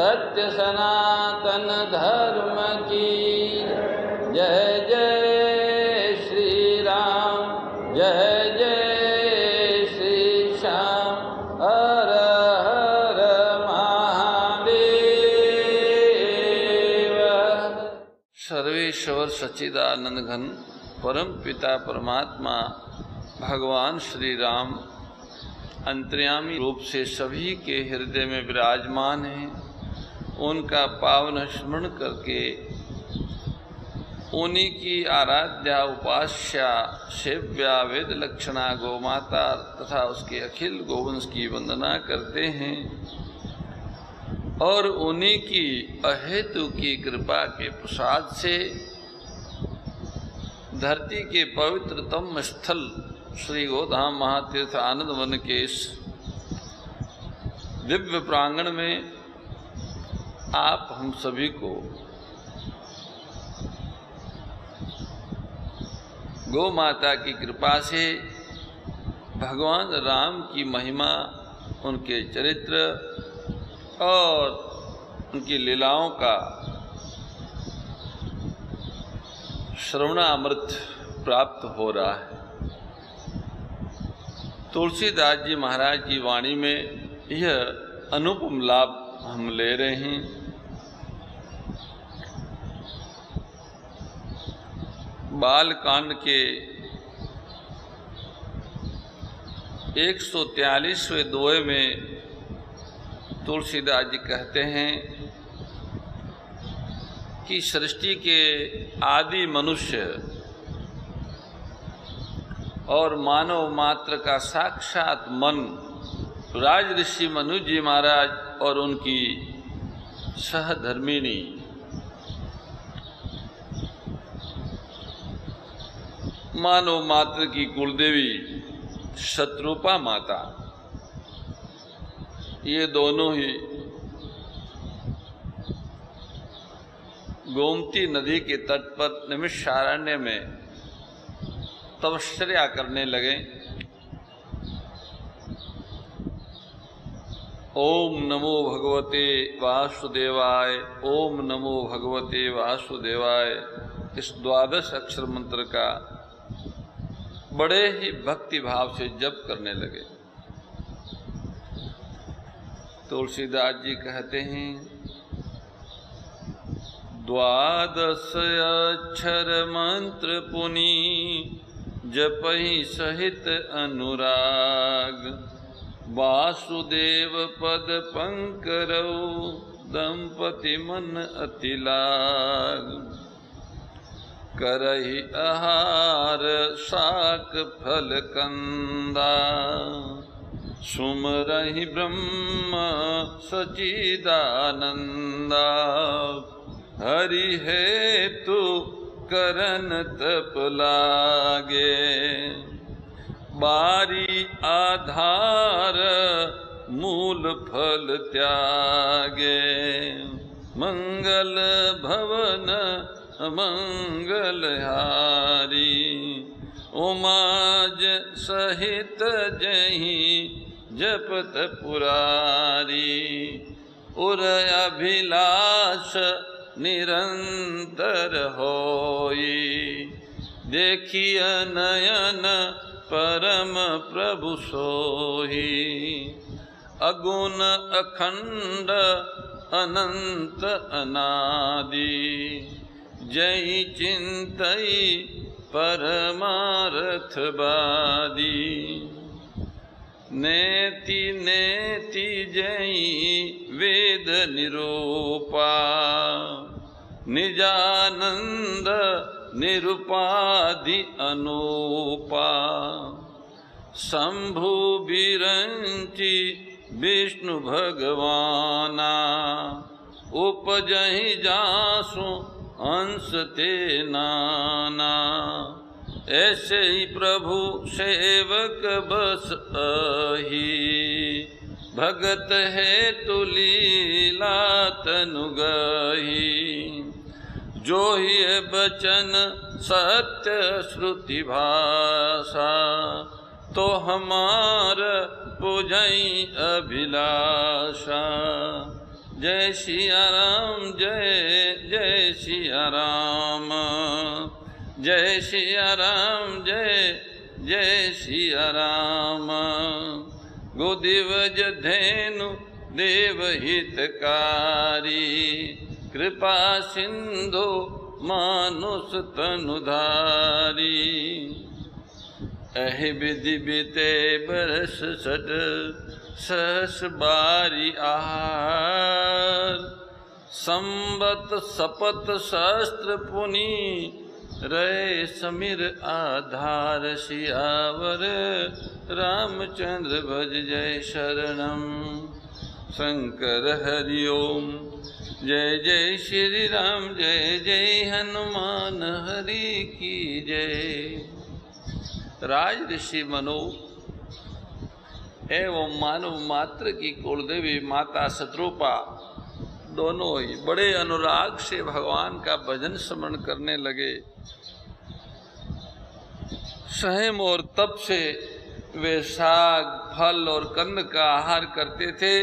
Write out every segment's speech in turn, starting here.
सत्य सनातन धर्म की। जय जय श्री राम, जय जय श्री श्याम, हर हर महादेव। सर्वेश्वर सच्चिदानंद घन परम पिता परमात्मा भगवान श्री राम अंतर्यामी रूप से सभी के हृदय में विराजमान हैं। उनका पावन स्मरण करके उन्हीं की आराध्या उपास्या सेव्या वेद लक्षणा गौमाता तथा उसके अखिल गोवंश की वंदना करते हैं और उन्हीं की अहेतु की कृपा के प्रसाद से धरती के पवित्रतम स्थल श्री गोधाम महातीर्थ आनंद वन के इस दिव्य प्रांगण में आप हम सभी को गौ माता की कृपा से भगवान राम की महिमा, उनके चरित्र और उनकी लीलाओं का श्रवणामृत प्राप्त हो रहा है। तुलसीदास जी महाराज की वाणी में यह अनुपम लाभ हम ले रहे हैं। बालकांड के 143वें दोहे में तुलसीदास जी कहते हैं कि सृष्टि के आदि मनुष्य और मानव मात्र का साक्षात मन राज ऋषि मनु जी महाराज और उनकी सहधर्मिणी मानव मात्र की कुलदेवी शत्रुपा माता, ये दोनों ही गोमती नदी के तट पर निमिषारण्य में तपश्चर्या करने लगे। ओम नमो भगवते वासुदेवाय, ओम नमो भगवते वासुदेवाय, इस 12 अक्षर मंत्र का बड़े ही भक्ति भाव से जप करने लगे। तुलसीदास जी कहते हैं 12 अक्षर मंत्र पुनि जपहि सहित अनुराग, वासुदेव पद पंकरौ दंपति मन अति लाग, करहि आहार शाक फल कंदा, सुमरहि ब्रह्म सचिदानंदा, हरि हेतु करन तप लागे, बारी आधार मूल फल त्यागे, मंगल भवन मंगलहारी, उमाज सहित जहि जपत पुरारी, उर अभिलाष निरंतर होई, देखिय नयन परम प्रभु सोही, अगुण अखंड अनंत अनादि, जय चिंतई परमार्थ बादी, नेति नेति जय वेद निरूपा, निजानंद निरुपाधि अनूपा, शंभु बिरंचि विष्णु भगवाना, उपजहि जासु अंश ते नाना, ऐसे ही प्रभु सेवक बस अही, भगत है तुलीला तनु गही, जो ही बचन सत्य श्रुति भाषा, तो हमार पुजई अभिलाषा, जय सिया राम, जय जय सिया राम, जय सिया राम, जय जय सिया राम। गोदिवज धेनु देव हितकारी, कृपा सिंधु मानुष तनुधारी। अहि विधि बीते बरस सठ, सहस बारी आहार। संबत सपत सहस्त्र पुनि, रहे समीर आधार। सियावर रामचंद्र भज जय शरणम। शंकर हरि ओम, जय जय श्री राम, जय जय हनुमान हरि की जय। राज ऋषि मनु एवं मानव मात्र की कुलदेवी माता शत्रुपा दोनों ही बड़े अनुराग से भगवान का भजन स्मरण करने लगे। संयम और तप से वे साग, फल और कंद का आहार करते थे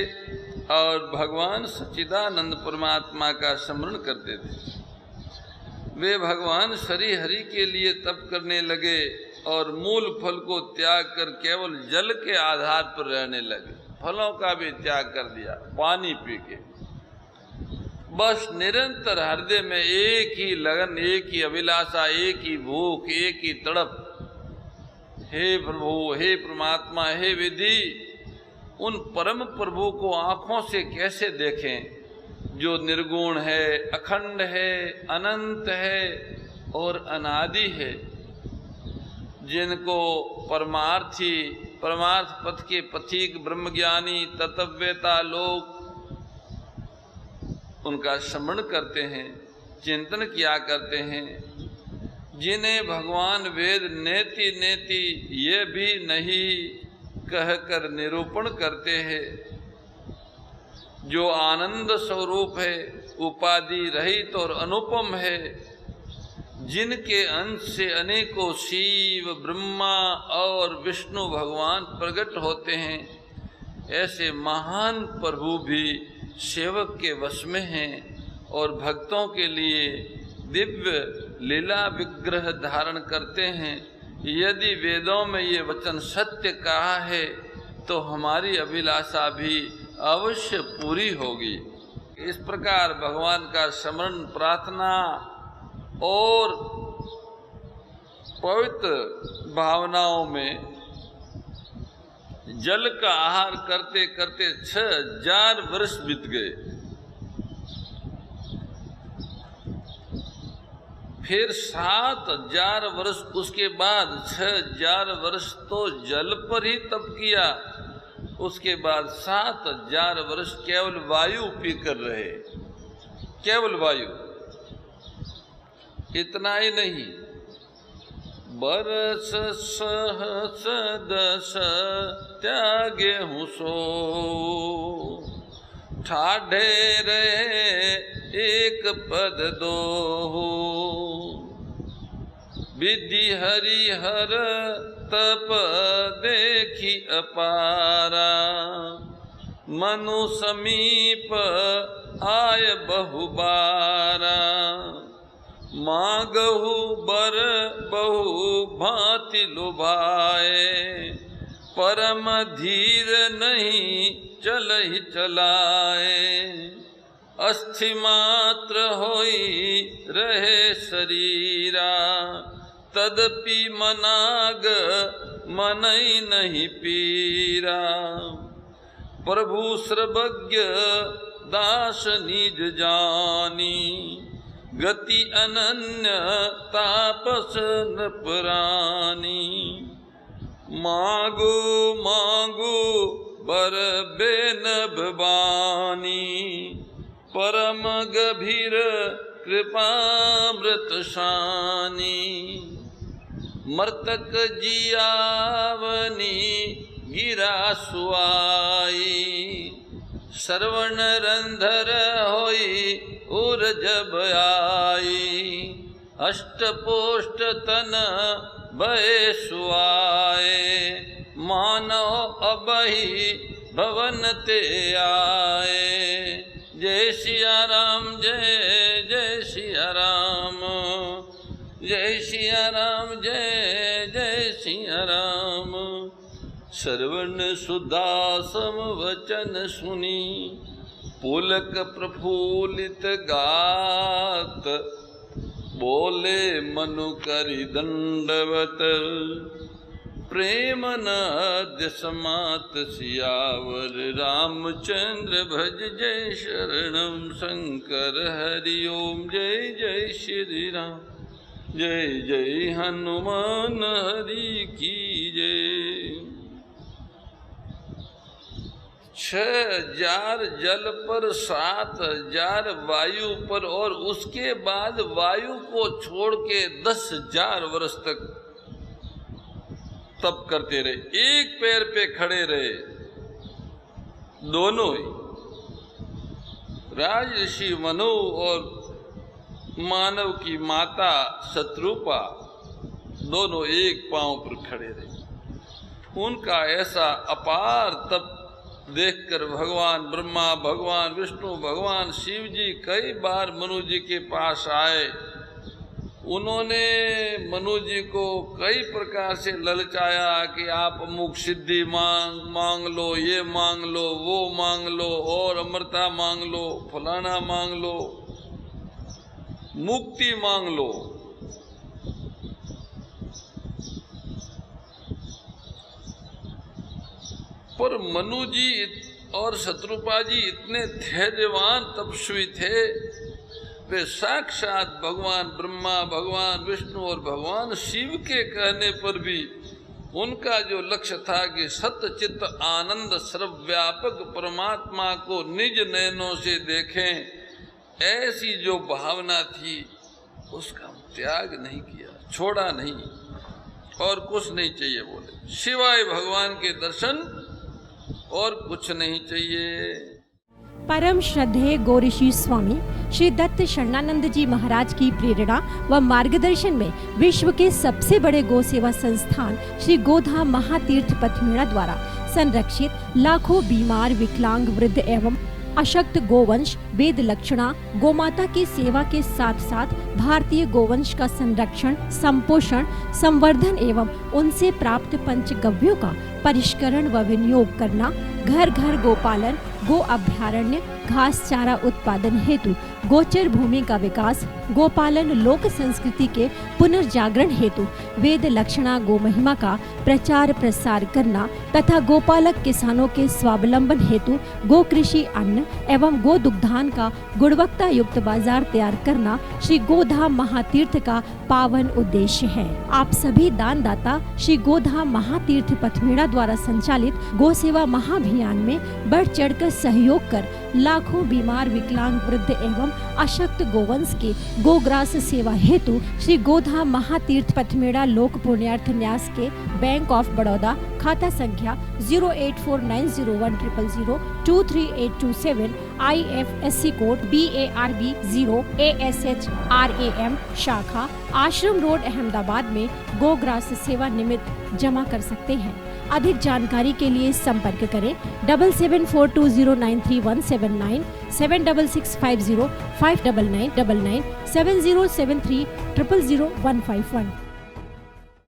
और भगवान सच्चिदानंद परमात्मा का स्मरण करते थे। वे भगवान श्री हरि के लिए तप करने लगे और मूल फल को त्याग कर केवल जल के आधार पर रहने लगे। फलों का भी त्याग कर दिया, पानी पी के बस निरंतर हृदय में एक ही लगन, एक ही अभिलाषा, एक ही भूख, एक ही तड़प। हे प्रभु, हे परमात्मा, हे विधि, उन परम प्रभु को आंखों से कैसे देखें जो निर्गुण है, अखंड है, अनंत है और अनादि है, जिनको परमार्थी, परमार्थ पथ के पथिक, ब्रह्मज्ञानी, तत्ववेता लोग उनका स्मरण करते हैं, चिंतन किया करते हैं, जिन्हें भगवान वेद नेति नेति ये भी नहीं कहकर निरूपण करते हैं, जो आनंद स्वरूप है, उपाधि रहित और अनुपम है, जिनके अंश से अनेकों शिव, ब्रह्मा और विष्णु भगवान प्रकट होते हैं, ऐसे महान प्रभु भी सेवक के वश में हैं और भक्तों के लिए दिव्य लीला विग्रह धारण करते हैं। यदि वेदों में ये वचन सत्य कहा है तो हमारी अभिलाषा भी अवश्य पूरी होगी। इस प्रकार भगवान का स्मरण, प्रार्थना और पवित्र भावनाओं में जल का आहार करते करते 6000 वर्ष बीत गए। फिर 7000 वर्ष उसके बाद 6000 वर्ष तो जल पर ही तप किया। उसके बाद 7000 वर्ष केवल वायु पी कर रहे, केवल वायु। इतना ही नहीं, बरस सहस दस त्यागे हूँ सो, ठाढ़े रहे एक पद दो, विधि हरिहर तप देखी अपारा, मनु समीप आय बहुबारा, मांगहु बर बहु भांति लुभाए, परम धीर नहीं चलहि चलाए, अस्थि मात्र होई रहे शरीरा, तदपि मनाग मनई नहीं पीरा, प्रभु सर्वज्ञ दास निज जानी, गति अनन्य तापस नृपरानी, मांगो मांगो बर बेनभ बानी, परम गभीर कृपामृत शानी, मर्तक जियावनी गिरा सुआई, श्रवण रंधर होई उर जब आई, अष्टपोष्ट तन भय सुआए, मानो अबहि भवन ते आए, जय सिया राम, जय जय सिया राम, जय सिया राम, जय जय सिया राम। श्रवण सुधा सम वचन सुनी, पुलक प्रफुल्लित गात, बोले मनु करि दंडवत, प्रेम नाद्य समात सियावर। रामचंद्र भज जय शरणम शंकर हरि ओम। जय जय श्री राम, जय जय हनुमान हरि की जय। 6000 जल पर, 7000 वायु पर, और उसके बाद वायु को छोड़ के 10,000 वर्ष तक तप करते रहे। एक पैर पे खड़े रहे दोनों ही, राज ऋषि मनु और मानव की माता शत्रुपा, दोनों एक पांव पर खड़े रहे। उनका ऐसा अपार तप देखकर भगवान ब्रह्मा, भगवान विष्णु, भगवान शिव जी कई बार मनु जी के पास आए। उन्होंने मनु जी को कई प्रकार से ललचाया कि आप अमुक सिद्धि मांग लो, ये मांग लो, वो मांग लो, और अमरता मांग लो, फलाना मांग लो, मुक्ति मांग लो। पर मनु जी और शत्रुपा जी इतने धैर्यवान तपस्वी थे, वे साक्षात भगवान ब्रह्मा, भगवान विष्णु और भगवान शिव के कहने पर भी उनका जो लक्ष्य था कि सत्य चित्त आनंद सर्वव्यापक परमात्मा को निज नयनों से देखें, ऐसी जो भावना थी उसका त्याग नहीं किया, छोड़ा नहीं, और कुछ नहीं चाहिए बोले, सिवाय भगवान के दर्शन और कुछ नहीं चाहिए। परम श्रद्धेय गौरीशी स्वामी श्री दत्त शरणानंद जी महाराज की प्रेरणा व मार्गदर्शन में विश्व के सबसे बड़े गौ सेवा संस्थान श्री गोधाम महातीर्थ पथमेड़ा द्वारा संरक्षित लाखों बीमार, विकलांग, वृद्ध एवं अशक्त गोवंश वेद लक्षणा गोमाता की सेवा के साथ साथ भारतीय गोवंश का संरक्षण, संपोषण, संवर्धन एवं उनसे प्राप्त पंचगव्यों का परिष्करण व विनियोग करना, घर घर गोपालन, गो अभ्यारण्य, घास चारा उत्पादन हेतु गोचर भूमि का विकास, गोपालन लोक संस्कृति के पुनर्जागरण हेतु वेद लक्षणा गो महिमा का प्रचार प्रसार करना तथा गोपालक किसानों के स्वावलंबन हेतु गो कृषि अन्न एवं गो दुग्धान का गुणवत्ता युक्त बाजार तैयार करना श्री गोधाम महातीर्थ का पावन उद्देश्य है। आप सभी दानदाता श्री गोधाम महातीर्थ पथमेड़ा द्वारा संचालित गो सेवा महाअभियान में बढ़ चढ़कर सहयोग कर लाखों बीमार, विकलांग, वृद्ध एवं अशक्त गोवंश के गोग्रास सेवा हेतु श्री गोधाम महातीर्थ पथमेड़ा लोक पुण्यार्थ न्यास के बैंक ऑफ बड़ौदा खाता संख्या 084901000238827 IFSC कोड BARB 0 ASHRAM शाखा आश्रम रोड अहमदाबाद में गोग्रास सेवा निमित्त जमा कर सकते हैं। अधिक जानकारी के लिए संपर्क करें 7742093179 7665059999 7073000151।